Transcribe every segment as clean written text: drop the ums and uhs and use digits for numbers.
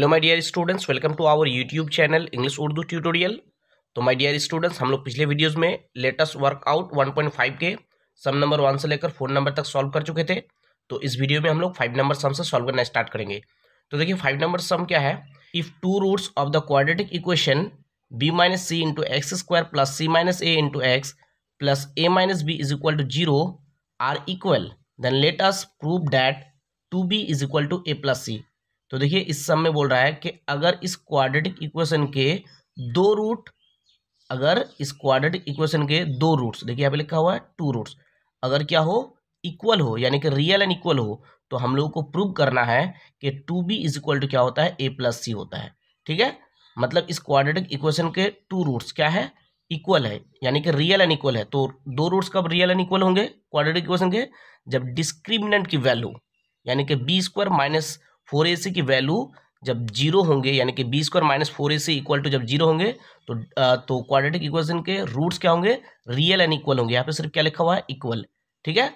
Hello my dear students, welcome to our YouTube channel English Urdu tutorial. तो my dear students, हम लोग पिछले videos में लेटेस्ट वर्कआउट 1.5 के सम नंबर 1 से लेकर 4 नंबर तक सॉल्व कर चुके थे। तो इस वीडियो में हम लोग 5 नंबर सम से सॉल्व करना स्टार्ट करेंगे। तो देखिए 5 नंबर सम क्या है। If two roots of the quadratic equation b minus C into x square plus C minus A into x plus a minus B is equal to 0 are equal, then let us prove that 2b is equal to a plus c. तो देखिए इस सम में बोल रहा है कि अगर इस क्वाड्रेटिक इक्वेशन के दो रूट, अगर इस क्वाड्रेटिक इक्वेशन के दो रूट्स, देखिए यहाँ पे लिखा हुआ है टू रूट्स, अगर क्या हो, इक्वल हो, यानी कि रियल एंड इक्वल हो, तो हम लोगों को प्रूव करना है कि 2b इज इक्वल टू क्या होता है, a प्लस सी होता है। ठीक है, मतलब इस क्वाड्रेटिक इक्वेशन के टू रूट्स क्या है, इक्वल है, यानी कि रियल एंड इक्वल है। तो दो रूट्स कब रियल एंड इक्वल होंगे क्वाड्रेटिक इक्वेशन के, जब डिस्क्रिमिनेंट की वैल्यू यानी कि बी स्क्वायर माइनस 4ac की वैल्यू जब जीरो होंगे, यानी कि B square minus 4ac equal to जब जीरो होंगे तो क्वाड्रेटिक इक्वेशन के रूट्स क्या होंगे, रियल एंड इक्वल होंगे। यहाँ पे सिर्फ क्या लिखा हुआ है, इक्वल। ठीक है,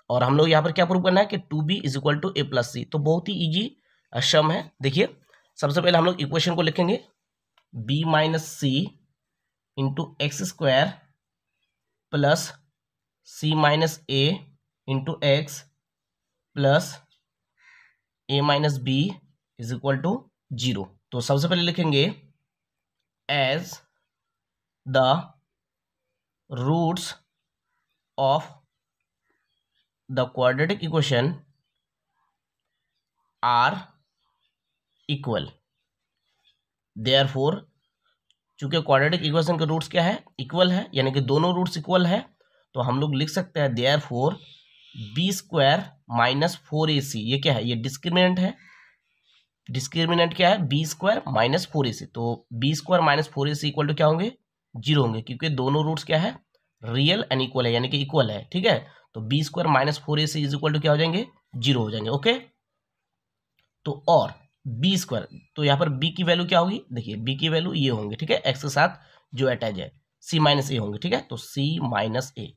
और हम लोग यहाँ पर क्या प्रूव करना है कि 2b is equal to a plus c. तो बहुत ही ईजी सम है। देखिए सबसे पहले हम लोग इक्वेशन को लिखेंगे, b minus C into x square plus C minus A into x plus a minus B is equal to 0। तो सबसे पहले लिखेंगे as the roots of the quadratic equation are equal, therefore चूंकि क्वाड्रेटिक इक्वेशन के roots क्या है, equal है, यानी कि दोनों रूट्स इक्वल है, तो हम लोग लिख सकते हैं therefore B square minus 4ac, ये क्या है, ये डिस्क्रिमिनेंट है। डिस्क्रिमिनेंट क्या है, बी स्क्वायर माइनस 4ac। तो B square minus 4ac equal to क्या होंगे, 0 होंगे, क्योंकि दोनों रूट्स क्या है, रियल एंड इक्वल है, यानी कि इक्वल है। ठीक है, तो B square minus 4ac is equal to क्या हो जाएंगे, 0 हो जाएंगे। ओके, तो और बी स्क्वायर, तो यहाँ पर बी की वैल्यू क्या होगी, देखिए बी की वैल्यू ये होंगे। ठीक है, एक्स के साथ जो अटैच है, सी माइनस ए होंगे। ठीक है, तो सी माइनस ए,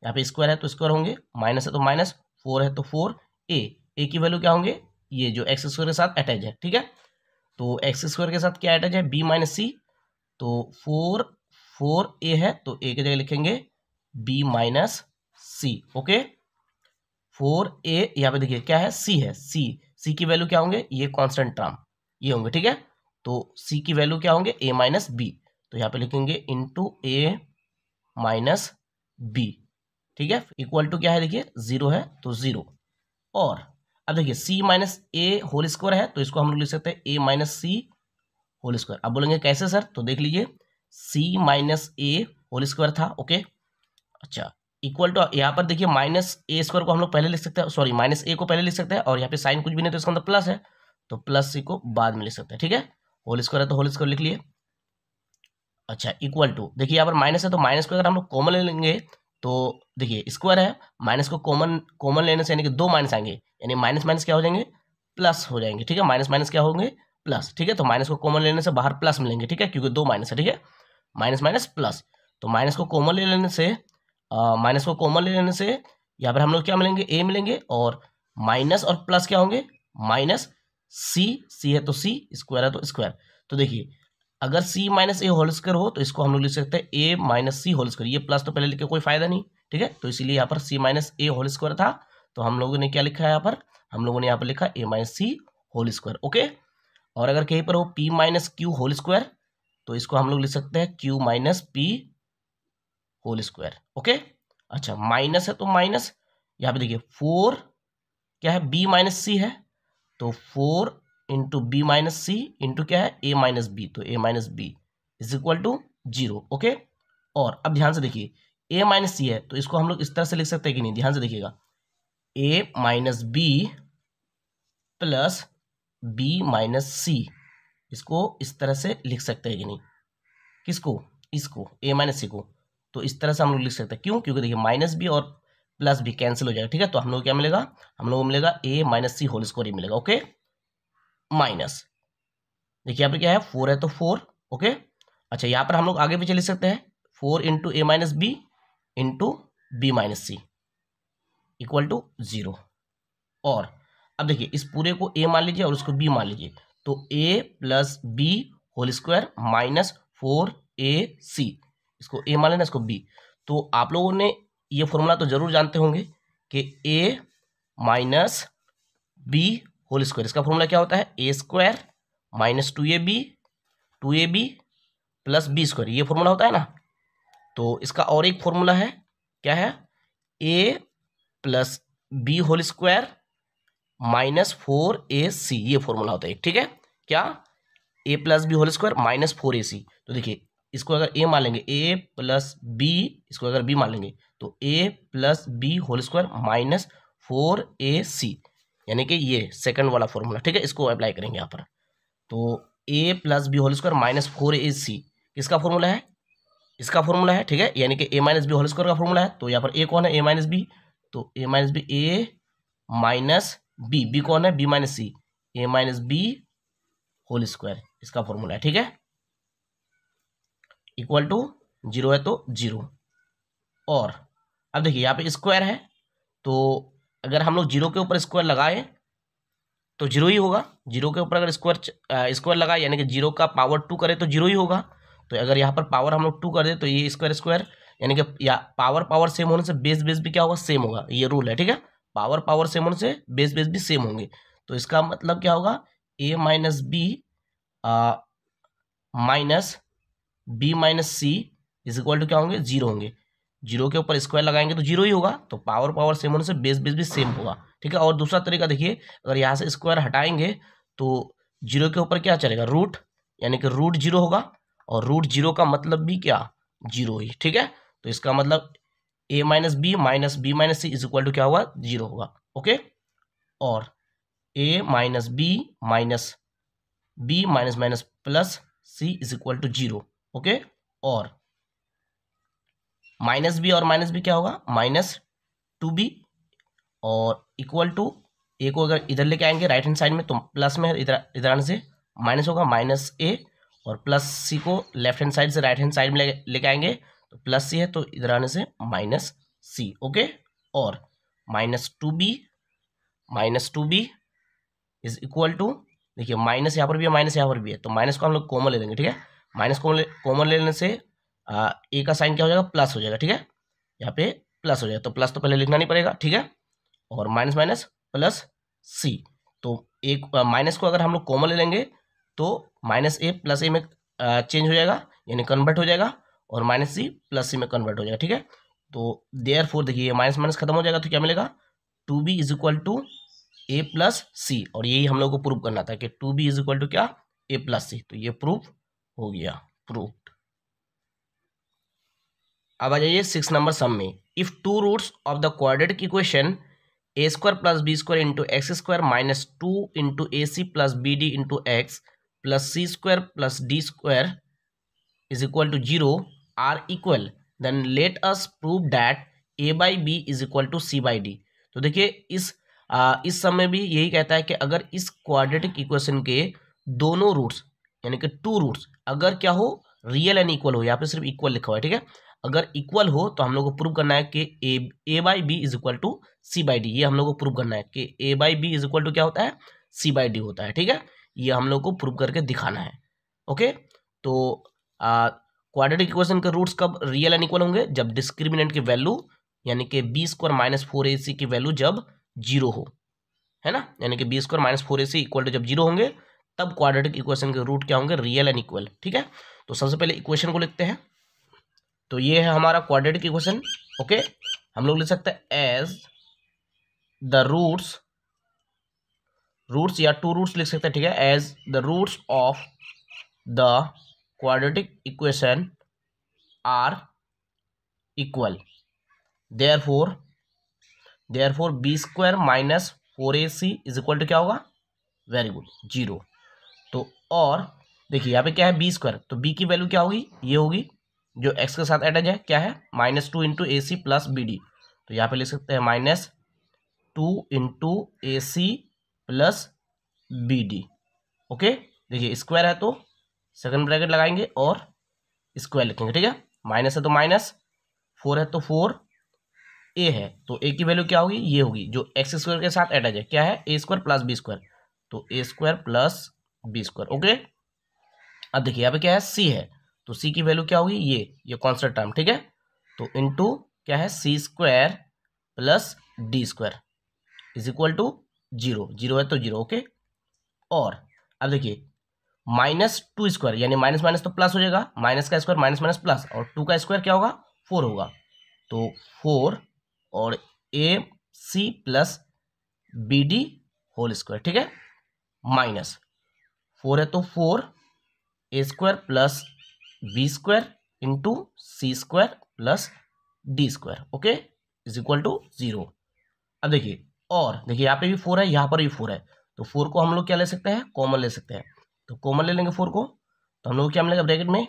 यहाँ पे स्क्वायर है तो स्क्वायर होंगे, माइनस है तो माइनस, 4 है तो 4, ए की वैल्यू क्या होंगे, ये जो एक्स स्क्वायर के साथ अटैच है। ठीक है, तो एक्स स्क्वायर के साथ क्या अटैच है, बी माइनस सी, तो 4 ए है तो ए की जगह लिखेंगे B minus C. Okay, 4a, यहाँ पे देखिए क्या है, सी है, सी की वैल्यू क्या होंगे, ये कांस्टेंट टर्म ये होंगे। ठीक है, तो सी की वैल्यू क्या होंगे, a माइनस बी, तो यहाँ पे लिखेंगे इंटू a माइनस बी। ठीक है, इक्वल टू क्या है, देखिए 0 है तो 0। और अब देखिए c minus A whole square है, तो इसको हम लोग लिख सकते हैं a minus C whole square. अब बोलेंगे कैसे सर, तो देख लीजिए c minus A whole square था। ओके, अच्छा, इक्वल टू यहाँ पर देखिए माइनस ए स्क्वायर को हम लोग पहले लिख सकते हैं, सॉरी माइनस ए को पहले लिख सकते हैं, और यहाँ पे साइन कुछ भी नहीं तो इसका मतलब प्लस है, तो प्लस सी को बाद में लिख सकते हैं। ठीक है, होल स्क्वायर है तो होल स्क्वायर लिख लिए। अच्छा, इक्वल टू, देखिए यहाँ पर माइनस है तो माइनस को अगर हम लोग कॉमन ले लेंगे, तो देखिए स्क्वायर है, माइनस को कॉमन कॉमन लेने से यानी कि दो माइनस आएंगे, यानी माइनस माइनस क्या हो जाएंगे, प्लस हो जाएंगे। ठीक है, माइनस माइनस क्या होंगे, प्लस। ठीक है, तो माइनस को कॉमन लेने से बाहर प्लस मिलेंगे। ठीक है, क्योंकि दो माइनस है। ठीक है, माइनस माइनस प्लस, तो माइनस को कॉमन ले लेने से यहाँ पर हम लोग क्या मिलेंगे, ए मिलेंगे, और माइनस और प्लस क्या होंगे, माइनस सी है तो सी, स्क्वायर है तो स्क्वायर। तो देखिए अगर सी माइनस ए होल स्क्वायर हो तो इसको हम लोग लिख सकते हैं ए माइनस सी होल स्क्वायर। ये प्लस तो पहले लिख के कोई फायदा नहीं। ठीक है, तो इसीलिए यहाँ पर सी माइनस ए होल स्क्वायर था, तो हम लोगों ने क्या लिखा है, यहाँ पर हम लोगों ने यहाँ पर लिखा A minus C whole square. Okay, और अगर कहीं पर हो P minus Q whole square, तो इसको हम लोग लिख सकते हैं Q minus P whole square. Okay, अच्छा, माइनस है तो माइनस, यहाँ पे देखिए 4 क्या है, बी माइनस सी है, तो 4 इंटू बी माइनस सी इंटू क्या है, ए माइनस बी, तो a minus B is equal to 0। Okay, और अब ध्यान से देखिए ए माइनस सी है तो इसको हम लोग इस तरह से लिख सकते हैं कि नहीं, ध्यान से देखिएगा, a minus b plus b minus c, इसको इस तरह से लिख सकते हैं कि नहीं, किसको, इसको ए माइनस सी को, तो इस तरह से हम लोग लिख सकते हैं। क्यों, क्योंकि देखिए माइनस बी और प्लस भी कैंसिल हो जाएगा। ठीक है, तो हम लोग क्या मिलेगा, हम लोग को मिलेगा ए माइनस सी होल स्क्वायर ही मिलेगा। ओके, माइनस, देखिए यहाँ पे क्या है, 4 है तो 4। ओके, अच्छा, यहाँ पर हम लोग आगे पीछे लिख सकते हैं 4 into A minus B into B minus C equal to 0। और अब देखिए इस पूरे को ए मान लीजिए और उसको बी मान लीजिए, तो a plus b whole square minus 4ac, इसको ए मान लेना, इसको बी। तो आप लोगों ने ये फॉर्मूला तो जरूर जानते होंगे कि a minus B whole square, इसका फॉर्मूला क्या होता है, ए square minus 2ab plus B square, ये फॉर्मूला होता है ना। तो इसका और एक फॉर्मूला है, क्या है, a plus b whole square minus 4ac, ये फॉर्मूला होता है, ठीक है। क्या, a plus b whole square minus 4ac। तो देखिए इसको अगर ए मान लेंगे, ए प्लस बी, इसको अगर बी मान लेंगे, तो a plus b whole square minus 4ac, यानी कि ये सेकंड वाला फॉर्मूला, ठीक है, इसको अप्लाई करेंगे यहाँ पर। तो a plus b whole square minus 4ac किसका फॉर्मूला है, इसका फॉर्मूला है, ठीक है, यानी कि a minus B whole square का फॉर्मूला है। तो यहाँ पर ए कौन है, ए माइनस बी, तो a minus B, A minus B, B कौन है, बी माइनस सी, ए माइनस बी होल स्क्वायर, इसका फॉर्मूला है, ठीक है, इक्वल टू 0 है तो 0। और अब देखिए यहाँ पे स्क्वायर है, तो अगर हम लोग 0 के ऊपर स्क्वायर लगाए तो 0 ही होगा। 0 के ऊपर अगर स्क्वायर लगाए, यानी कि 0 का पावर 2 करे तो 0 ही होगा। तो अगर यहाँ पर पावर हम लोग 2 कर दे तो ये स्क्वायर, यानी कि पावर सेम होने से बेस भी क्या होगा, सेम होगा, ये रूल है, ठीक है। पावर सेम होने से बेस भी सेम होंगे। तो इसका मतलब क्या होगा, a minus b minus b minus c is equal to क्या होंगे, 0 होंगे। 0 के ऊपर स्क्वायर लगाएंगे तो 0 ही होगा। तो पावर सेम होने से बेस भी सेम होगा, ठीक है। और दूसरा तरीका देखिए, अगर यहाँ से स्क्वायर हटाएंगे तो 0 के ऊपर क्या चलेगा, रूट, यानी कि रूट 0 होगा। और रूट 0 का मतलब भी क्या, 0 ही, ठीक है। तो इसका मतलब a minus b minus c is equal to क्या होगा, 0 होगा, ओके। और a minus b minus plus c is equal to 0, okay. और माइनस बी क्या होगा, माइनस 2b, और इक्वल टू, ए को अगर इधर लेके आएंगे राइट हैंड साइड में तो प्लस में, इधर आने से माइनस होगा, माइनस ए, और प्लस सी को लेफ्ट हैंड साइड से राइट हैंड साइड में लेके आएंगे तो प्लस सी है, तो इधर आने से माइनस सी, ओके। और minus two B is equal to, देखिए माइनस यहाँ पर भी है, माइनस यहाँ पर भी है, तो माइनस को हम लोग कॉमन ले लेंगे, ठीक है। माइनस कॉमन ले लेने से ए का साइन क्या हो जाएगा, प्लस हो जाएगा, ठीक है। यहाँ पे प्लस हो जाएगा, तो प्लस तो पहले लिखना नहीं पड़ेगा, ठीक है। और माइनस माइनस प्लस सी, तो एक माइनस को अगर हम लोग कॉमन ले लेंगे तो माइनस ए प्लस ए में चेंज हो जाएगा, यानी कन्वर्ट हो जाएगा, और माइनस सी प्लस सी में कन्वर्ट हो जाएगा, ठीक है। तो देयरफॉर देखिए माइनस माइनस खत्म हो जाएगा, तो क्या मिलेगा, 2b is equal to a plus c. और यही हम लोग को प्रूव करना था कि 2b इज इक्वल टू क्या, ए प्लस सी। तो ये प्रूफ हो गया, प्रूफ। अब आ जाइए 6 नंबर सम में। If two roots of the quadratic equation A square plus B square into x square minus 2 into A C plus B D into x plus C square plus D square is equal to 0 are equal, then let us prove that A by B is equal to C by D. तो देखिए इस सम में भी यही कहता है कि अगर इस क्वाड्रेटिक इक्वेशन के दोनों रूट्स, यानी कि 2 रूट्स अगर क्या हो, रियल एंड इक्वल हो, यहाँ पे सिर्फ इक्वल लिखा हुआ है, ठीक है। अगर इक्वल हो तो हम लोग को प्रूव करना है कि a by B is equal to C by d. ये हम लोग को प्रूव करना है कि a by B is equal to क्या होता है, सी बाई डी होता है, ठीक है। ये हम लोग को प्रूव करके दिखाना है, ओके। तो क्वाड्रेटिक इक्वेशन के रूट्स कब रियल एंड इक्वल होंगे, जब डिस्क्रिमिनेंट की वैल्यू, यानी कि बी स्क्वायर माइनस 4ac की वैल्यू जब 0 हो, है ना, यानी कि B square minus 4ac equal to जब 0 होंगे, तब क्वाड्रेटिक इक्वेशन के रूट क्या होंगे, रियल एंड इक्वल, ठीक है। तो सबसे पहले इक्वेशन को लिखते हैं। तो ये है हमारा क्वाड्रेटिक इक्वेशन, ओके। हम लोग लिख सकते हैं एज द रूट्स या 2 रूट्स लिख सकते हैं, ठीक है, as the roots of the quadratic equation are equal, therefore B square minus 4ac is equal to क्या होगा, वेरी गुड, 0। तो और देखिए यहाँ पे क्या है, बी स्क्वायर, तो बी की वैल्यू क्या होगी, ये होगी जो एक्स के साथ अटैच है, क्या है, माइनस 2 इंटू ए सी प्लस बी डी। तो यहाँ पे लिख सकते हैं माइनस 2 इंटू ए सी प्लस बी डी, ओके। देखिए स्क्वायर है तो सेकंड ब्रैकेट लगाएंगे और स्क्वायर लिखेंगे, ठीक है। माइनस है तो माइनस, 4 है तो 4, ए है तो ए की वैल्यू क्या होगी, ये होगी जो एक्स स्क्वायर के साथ अटैच है, क्या है, ए स्क्वायर प्लस बी स्क्वायर। तो a square plus B square. Okay, अब देखिए यहाँ पे क्या है, सी है, तो सी की वैल्यू क्या होगी, ये कॉन्स्टेंट टर्म, ठीक है। तो इनटू क्या है, c square plus D square is equal to zero, zero है तो जीरो। ओके, और अब देखिए माइनस टू स्क्वायर, यानी माइनस माइनस तो प्लस हो जाएगा, माइनस का स्क्वायर माइनस माइनस प्लस, और टू का स्क्वायर क्या होगा, फोर होगा। तो फोर और a C plus B D whole square, ठीक है, माइनस फोर है तो four a square plus B square into c square plus D square, okay, is equal to zero. अब देखिए, और देखिए यहाँ पे भी फोर है, यहाँ पर भी फोर है, तो फोर को हम लोग क्या ले सकते हैं, कॉमन ले सकते हैं। तो कॉमन ले लेंगे फोर को, तो हम लोग क्या मिलेगा ब्रैकेट में,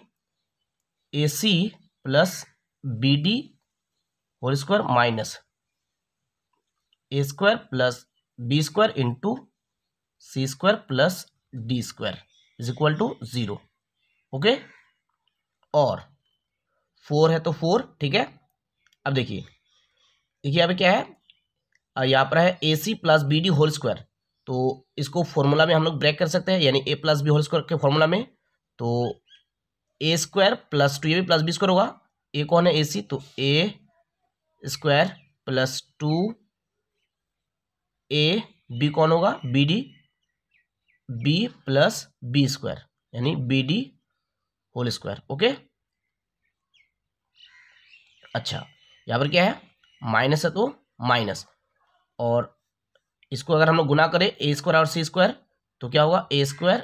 a C plus B D whole square minus A square plus B square into c square plus D square is equal to zero. Okay, और फोर है तो फोर, ठीक है। अब देखिए यहाँ पे क्या है, यहाँ पर है a C plus B D whole square, तो इसको फॉर्मूला में हम लोग ब्रेक कर सकते हैं, यानी ए प्लस बी होल स्क्वायर के फॉर्मूला में। तो ए स्क्वायर प्लस टू, ये भी प्लस बी स्क्वायर होगा, ए कौन है, ए सी, तो a square plus two a, b कौन होगा, b d, b plus B square यानी b D whole square. Okay, अच्छा यहाँ पर क्या है, माइनस है तो माइनस, और इसको अगर हम लोग गुना करें ए स्क्वायर और सी स्क्वायर तो क्या होगा, ए स्क्वायर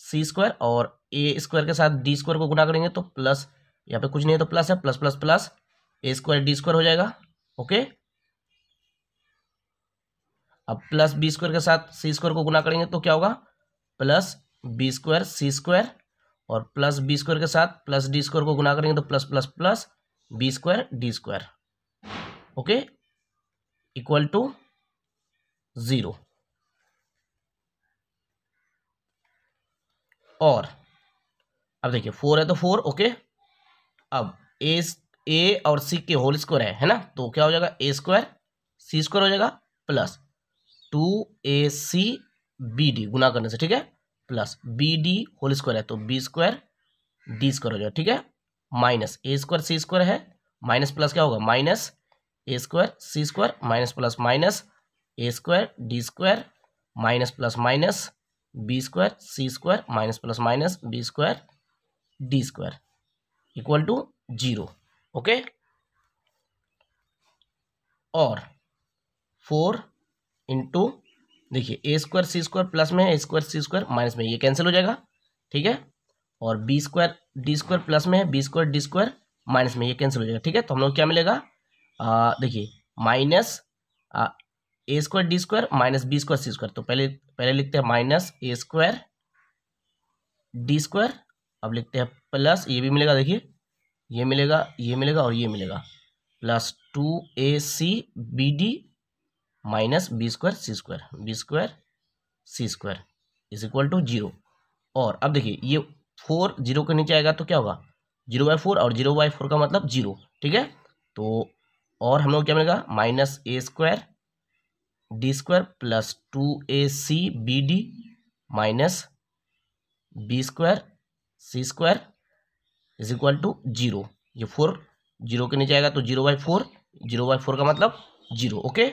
सी स्क्वायर, और ए स्क्वायर के साथ डी स्क्वायर को गुना करेंगे तो प्लस, यहाँ पे कुछ नहीं है तो प्लस है, प्लस प्लस प्लस ए स्क्वायर डी स्क्वायर हो जाएगा। ओके, अब प्लस बी स्क्वायर के साथ सी स्क्वायर को गुना करेंगे तो क्या होगा, प्लस बी स्क्वायर सी स्क्वायर, और प्लस बी स्क्वायर के साथ प्लस डी स्क्वायर को गुना करेंगे तो plus plus plus B square D square, okay, equal to zero. और अब देखिए फोर है तो फोर, ओके, अब ए और सी के होल स्क्वायर है ना, तो क्या हो जाएगा, ए स्क्वायर सी स्क्वायर हो जाएगा plus two A C B D गुना करने से, ठीक है, plus B D whole square है तो बी स्क्वायर डी स्क्वायर हो जाएगा, ठीक है, माइनस ए स्क्वायर सी स्क्वायर है, माइनस प्लस क्या होगा, minus A square C square minus plus minus A square D square minus plus minus B square C square minus plus minus B square D square equal to zero. Okay, और four into, देखिए ए square सी square plus में है, ए square सी square minus में, ये cancel हो जाएगा, ठीक है, और B square D square plus में है, B square D square minus में, ये कैंसिल हो जाएगा, ठीक है। तो हम लोग क्या मिलेगा, देखिए माइनस ए square D square minus B square सी स्क्वायर, तो पहले लिखते हैं माइनस ए स्क्वायर डी स्क्वायर, अब लिखते हैं प्लस, ये भी मिलेगा, देखिए ये मिलेगा, ये मिलेगा और ये मिलेगा, plus two A C B D minus B square C square is equal to zero. और अब देखिए ये फोर जीरो के नीचे आएगा तो क्या होगा, जीरो बाई फोर, और जीरो बाई फोर का मतलब जीरो, ठीक है। तो और हम लोग क्या मिलेगा, minus A square D square plus two A C B D minus B square C square is equal to zero. ये फोर जीरो के नीचे आएगा तो zero by four, zero by four का मतलब जीरो। ओके,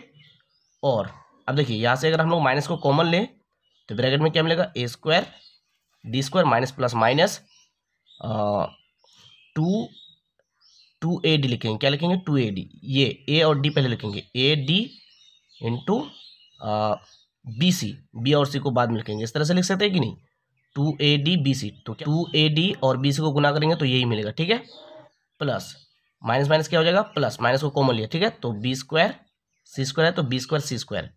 और अब देखिए यहाँ से अगर हम लोग माइनस को कॉमन लें तो ब्रैकेट में क्या मिलेगा, a square D square minus plus minus two A d लिखेंगे, क्या लिखेंगे, टू ए डी, ये ए और डी पहले लिखेंगे, A D into B C, B और सी को बाद में लिखेंगे, इस तरह से लिख सकते हैं कि नहीं, टू ए डी बी सी, तो टू ए डी और बी सी को गुना करेंगे तो यही मिलेगा, ठीक है, प्लस माइनस माइनस क्या हो जाएगा, प्लस माइनस को कॉमन लिया, ठीक है, तो बी स्क्वायर सी स्क्वायर है तो B square C square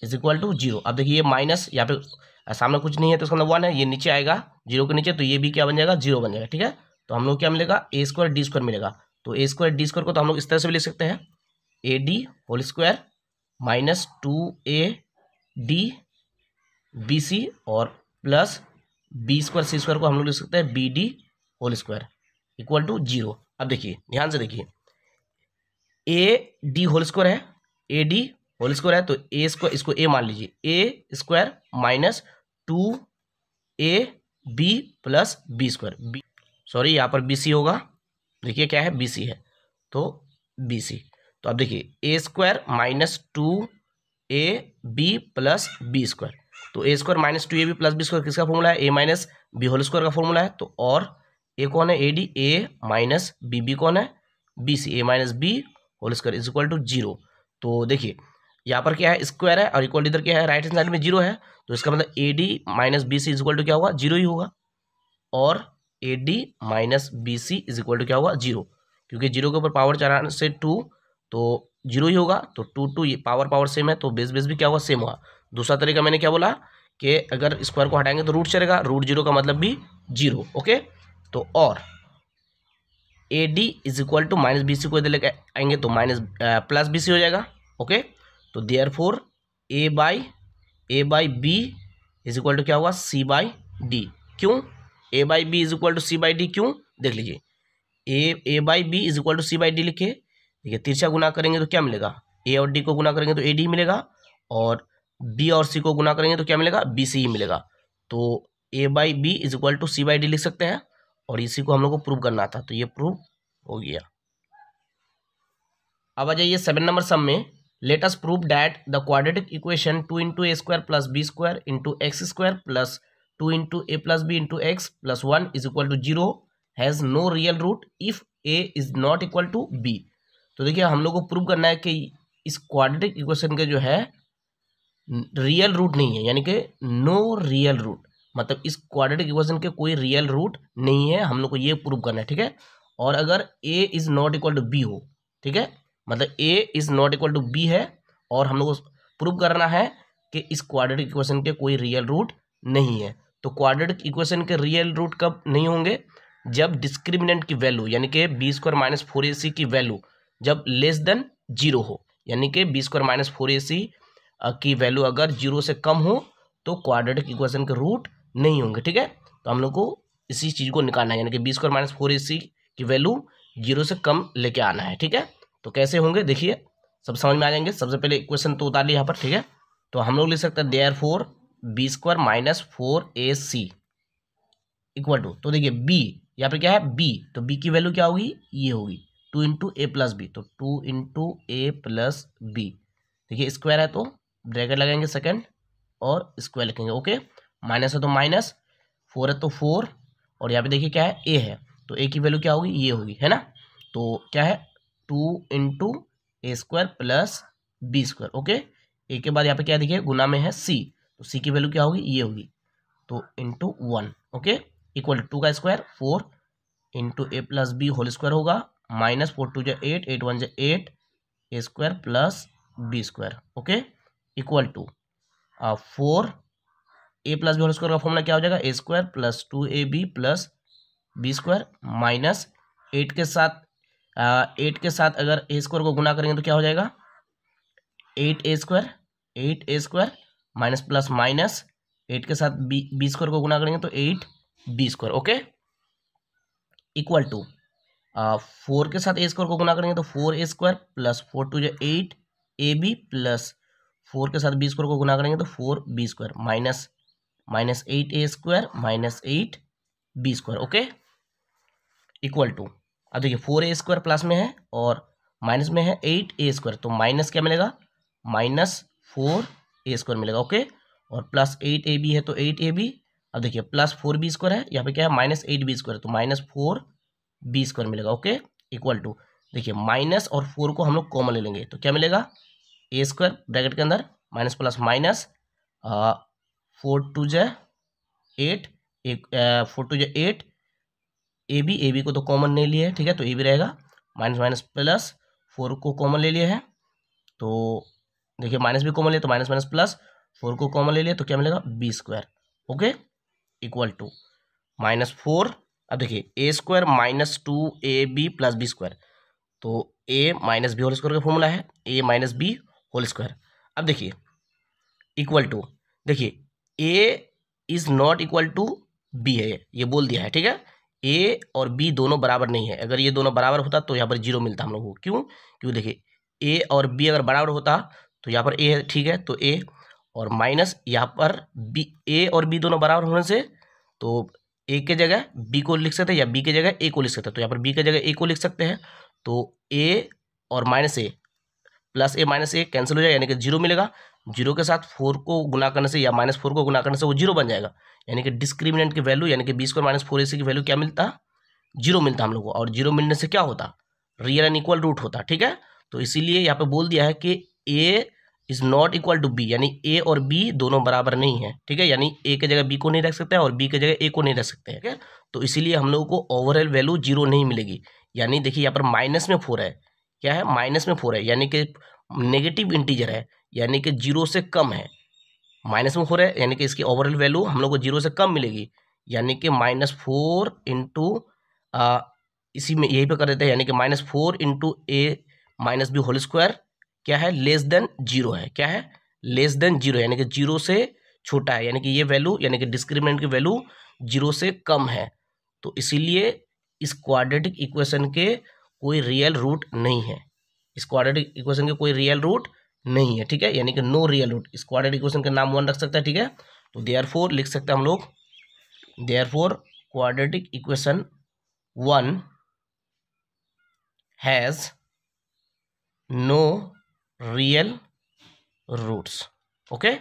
is equal to zero. अब देखिए ये माइनस यहाँ पे सामने कुछ नहीं है तो इसका मतलब वन है, ये नीचे आएगा जीरो के नीचे, तो ये भी क्या बन जाएगा, जीरो बन जाएगा, ठीक है। तो हम लोग क्या मिलेगा, ए स्क्वायर डी स्क्वायर मिलेगा, तो ए स्क्वायर डी स्क्वायर को तो हम लोग इस तरह से भी लिख सकते हैं, A D whole square minus two A D B C, और प्लस बी स्क्वायर सी स्क्वायर को हम लोग लिख सकते हैं B D whole square equal to zero. अब देखिए ध्यान से देखिए, ए डी होल स्क्वायर है, ए डी होल स्क्वायर है तो ए स्क्वायर, इसको ए मान लीजिए, a square minus 2ab plus B square, sorry यहाँ पर BC होगा, देखिए क्या है BC है, तो BC, तो अब देखिए ए square minus 2ab plus B square, तो a square minus 2ab plus B square किसका फॉर्मूला है, a minus B whole square का फॉर्मूला है, तो और ए कौन है AD, a माइनस बी कौन है BC, a minus B whole square is equal to 0। तो देखिए यहाँ पर क्या है स्क्वायर है और इक्वल इधर क्या है राइट हैंड साइड में 0 है, तो इसका मतलब AD minus BC is equal to क्या होगा 0 ही होगा, और AD minus BC is equal to क्या होगा 0, क्योंकि 0 के ऊपर पावर चढ़ाने से 2 तो 0 ही होगा, तो 2 ये पावर सेम है, तो बेस भी क्या होगा सेम होगा। दूसरा तरीका मैंने क्या बोला कि अगर स्क्वायर को हटाएंगे तो रूट चलेगा, रूट 0 का मतलब भी 0, ओके। तो और AD is equal to minus BC को इधर लेके आएंगे तो माइनस प्लस BC हो जाएगा, ओके। तो therefore A by B is equal to क्या होगा C बाई D, क्यों A by B is equal to C by D, क्यों देख लीजिए, a by B is equal to C by d लिखे, देखिए तिरछा गुना करेंगे तो क्या मिलेगा, ए और डी को गुना करेंगे तो AD मिलेगा, और बी और सी को गुना करेंगे तो क्या मिलेगा BC ही मिलेगा, तो a by B is equal to C by d लिख सकते हैं, और इसी को हम लोग को प्रूव करना था, तो ये प्रूव हो गया। अब आ जाइए 7 नंबर सम में, let us prove that the quadratic equation 2 into a square plus B square into x square plus 2 into a plus b into x plus 1 is equal to 0 has no real root if a is not equal to b. तो देखिए हम लोग को prove करना है कि इस quadratic equation के जो है रियल रूट नहीं है, यानी कि नो रियल रूट, मतलब इस क्वाड्रेटिक इक्वेशन के कोई रियल रूट नहीं है, हम लोग को ये प्रूव करना है, ठीक है। और अगर a is not equal to b हो, ठीक है, मतलब a is not equal to b है, और हम लोग को प्रूव करना है कि इस क्वाड्रेटिक इक्वेशन के कोई रियल रूट नहीं है। तो क्वाड्रेटिक इक्वेशन के रियल रूट कब नहीं होंगे, जब डिस्क्रिमिनेंट की वैल्यू यानी कि बी स्क्वायर माइनस 4ac की वैल्यू जब लेस देन 0 हो, यानी कि बी स्क्वायर माइनस 4ac की वैल्यू अगर 0 से कम हो तो क्वाड्रेटिक इक्वेशन के रूट नहीं होंगे, ठीक है। तो हम लोग को इसी चीज़ को निकालना है, यानी कि बी स्क्वायर माइनस 4ac की वैल्यू 0 से कम लेके आना है, ठीक है। तो कैसे होंगे देखिए सब समझ में आ जाएंगे। सबसे पहले इक्वेशन तो उतार लिया यहाँ पर, ठीक है। तो हम लोग लिख सकते हैं therefore B square minus 4ac equal to, तो देखिए बी यहाँ पे क्या है बी, तो बी की वैल्यू क्या होगी ये होगी 2 इंटू ए प्लस बी, तो 2 इंटू ए प्लस बी, देखिए स्क्वायर है तो ब्रैकेट लगाएंगे सेकंड और स्क्वायर लिखेंगे, ओके। माइनस है तो माइनस, 4 है तो 4, और यहाँ पे देखिए क्या है ए है, तो ए की वैल्यू क्या होगी ये होगी, है ना। तो क्या है 2 into a square plus B square, okay. A के बाद यहाँ पे क्या देखिए गुना में है सी, तो सी की वैल्यू क्या होगी ये होगी, तो इंटू 1, ओके, इक्वल टू 2 का square 4 into a plus b whole square होगा, minus 4 2 8 8 1 8 a square plus B square, okay, equal to 4 a plus b whole square का फॉर्मूला क्या हो जाएगा a square plus 2ab plus B square minus 8 के साथ अगर ए square को गुना करेंगे तो क्या हो जाएगा 8a square minus plus minus 8 के साथ बी स्क्वायर को गुना करेंगे तो 8b square, okay, equal to 4 के साथ ए स्क्वायर को गुना करेंगे तो 4a square plus 4 2 8ab plus 4 के साथ बी स्क्वायर को गुना करेंगे तो 4b square minus 8a square minus 8b square, okay, equal to, अब देखिए 4a स्क्वायर प्लस में है और माइनस में है 8a स्क्वायर, तो माइनस क्या मिलेगा माइनस 4a स्क्वायर मिलेगा, ओके, और प्लस 8ab है तो 8ab, अब देखिए प्लस 4b स्क्वायर है, यहाँ पे क्या है माइनस 8b स्क्वायर, तो माइनस 4b स्क्वायर मिलेगा, ओके, इक्वल टू, देखिए माइनस और 4 को हम लोग कॉमन ले लेंगे तो क्या मिलेगा ए स्क्वायर ब्रैकेट के अंदर minus plus minus 4 2 8 4 2 8 a b को तो कॉमन नहीं लिए है, ठीक है, तो ए बी रहेगा, माइनस माइनस प्लस 4 को कॉमन ले लिया है, तो देखिए माइनस भी कॉमन लिया तो माइनस माइनस प्लस 4 को कॉमन ले लिया तो क्या मिलेगा b square, okay, equal to minus 4, अब देखिए ए square minus 2ab plus B square, तो a minus B whole square का फॉर्मूला है a minus B whole square. अब देखिए इक्वल टू, देखिए a is not equal to b है, ये बोल दिया है, ठीक है, ए और बी दोनों बराबर नहीं है, अगर ये दोनों बराबर होता तो यहाँ पर 0 मिलता हम लोग को, क्यों, क्योंकि देखिए ए और बी अगर बराबर होता तो यहाँ पर ए है, ठीक है, तो ए और माइनस यहाँ पर बी, ए और बी दोनों बराबर होने से तो ए के जगह बी को लिख सकते हैं या बी के जगह ए को लिख सकते हैं। तो यहाँ पर बी के जगह ए को लिख सकते हैं। तो ए और minus A plus a minus A cancel हो जाएगा, यानी कि 0 मिलेगा। 0 के साथ 4 को गुना करने से या -4 को गुना करने से वो 0 बन जाएगा, यानी कि डिस्क्रिमिनेंट की वैल्यू यानी कि b² - 4ac की वैल्यू क्या मिलता, 0 मिलता हम लोग को। और 0 मिलने से क्या होता, रियल एंड इक्वल रूट होता। ठीक है, तो इसीलिए यहाँ पे बोल दिया है कि a is not equal to b, यानी a और b दोनों बराबर नहीं है। ठीक है, यानी a के जगह b को नहीं रख सकते और b के जगह a को नहीं रख सकते हैं। ठीक है, तो इसीलिए हम लोगों को ओवरऑल वैल्यू 0 नहीं मिलेगी। यानी देखिए यहाँ पर माइनस में 4 है, क्या है, माइनस में 4 है, यानी कि नेगेटिव इंटीजर है, यानी कि 0 से कम है। माइनस में 4 है यानी कि इसकी ओवरऑल वैल्यू हम लोग को 0 से कम मिलेगी, यानी कि -4 इंटू इसी में यही पे कर देते हैं, यानी कि -4 into A minus B whole square क्या है, लेस देन 0 है। क्या है, लेस देन 0, यानी कि 0 से छोटा है, यानी कि ये वैल्यू यानी कि डिस्क्रिमिनेंट की वैल्यू 0 से कम है। तो इसीलिए इस क्वाड्रेटिक इक्वेशन के कोई रियल रूट नहीं है, इस क्वाड्रेटिक इक्वेशन के कोई रियल रूट नहीं है। ठीक है, यानी कि नो रियल रूट। इस क्वाड्रेटिक इक्वेशन का नाम 1 रख सकता है। ठीक है, तो देयरफॉर लिख सकते हैं हम लोग, therefore quadratic equation 1 has no real roots. Okay.